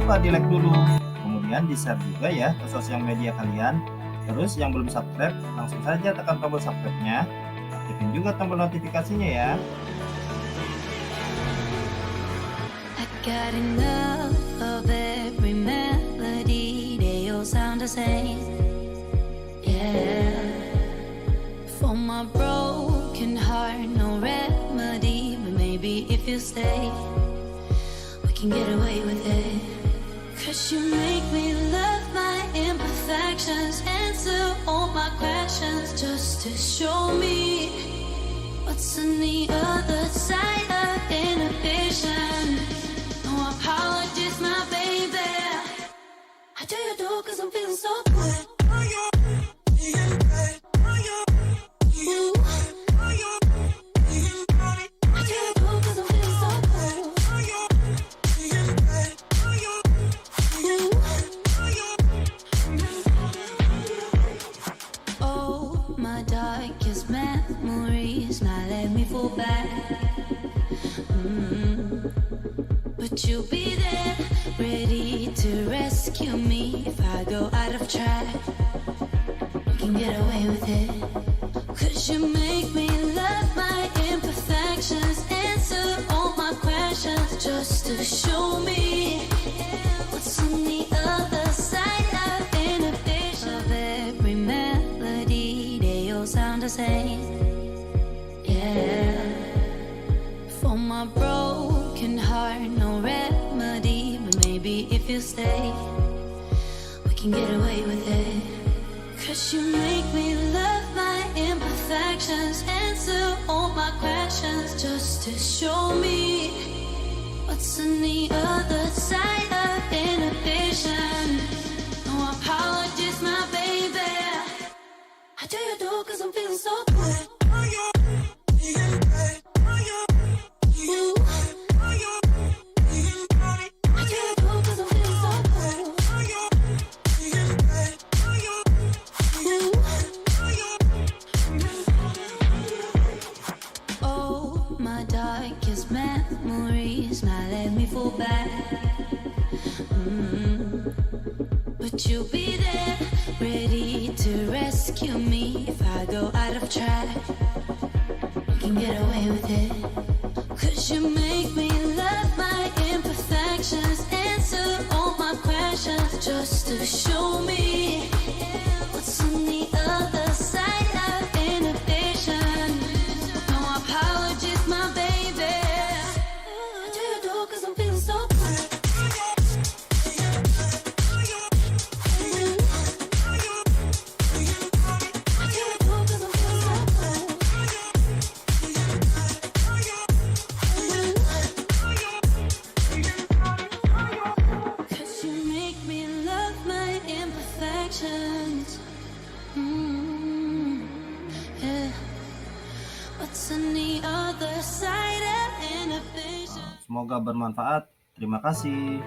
lupa di like dulu, kemudian di share juga ya ke sosial media kalian. Terus yang belum subscribe, langsung saja tekan tombol subscribe-nya, aktifin juga tombol notifikasinya ya. I got enough of every melody, they all sound the same. Yeah, for my broken heart, no remedy, but maybe if you stay, we can get away with it. 'Cause you make me love my imperfections, answer all my questions, just to show me what's on the other side of inhibition. No apologies, my baby. I do you do 'cause I'm feeling so good. Ooh. I do you do 'cause I'm feeling so good. Ooh. Oh, my darkest memories, now let me fall back. But you'll be there, ready to rescue me if I go out of track. You can get away with it. 'Cause you make me love my imperfections, answer all my questions, just to show me what's on the other side of inhibition. Of every melody, they all sound the same. Yeah, for my broken heart, no remedy, but maybe if you stay, we can get away with it. 'Cause you make me love my imperfections, answer all my questions, just to show me what's on the other side of inhibition. No apologies, my baby. I do you do 'cause I'm feeling so good. Ooh. I do you do 'cause I'm feeling so good. Ooh. Oh, my darkest memories, now let me fall back. But you'll be there, ready to rescue me if I go out of track. You can get away with it. 'Cause you make me love my imperfections, answer all my questions, just to show me what's on the other side of inhibition. No apologies, my baby. I do you do 'cause I'm feeling so good. I do you do 'cause I'm feeling so good. Cause you make me love my imperfections. Yeah. What's on the other side of inhibition? Semoga bermanfaat. Terima kasih.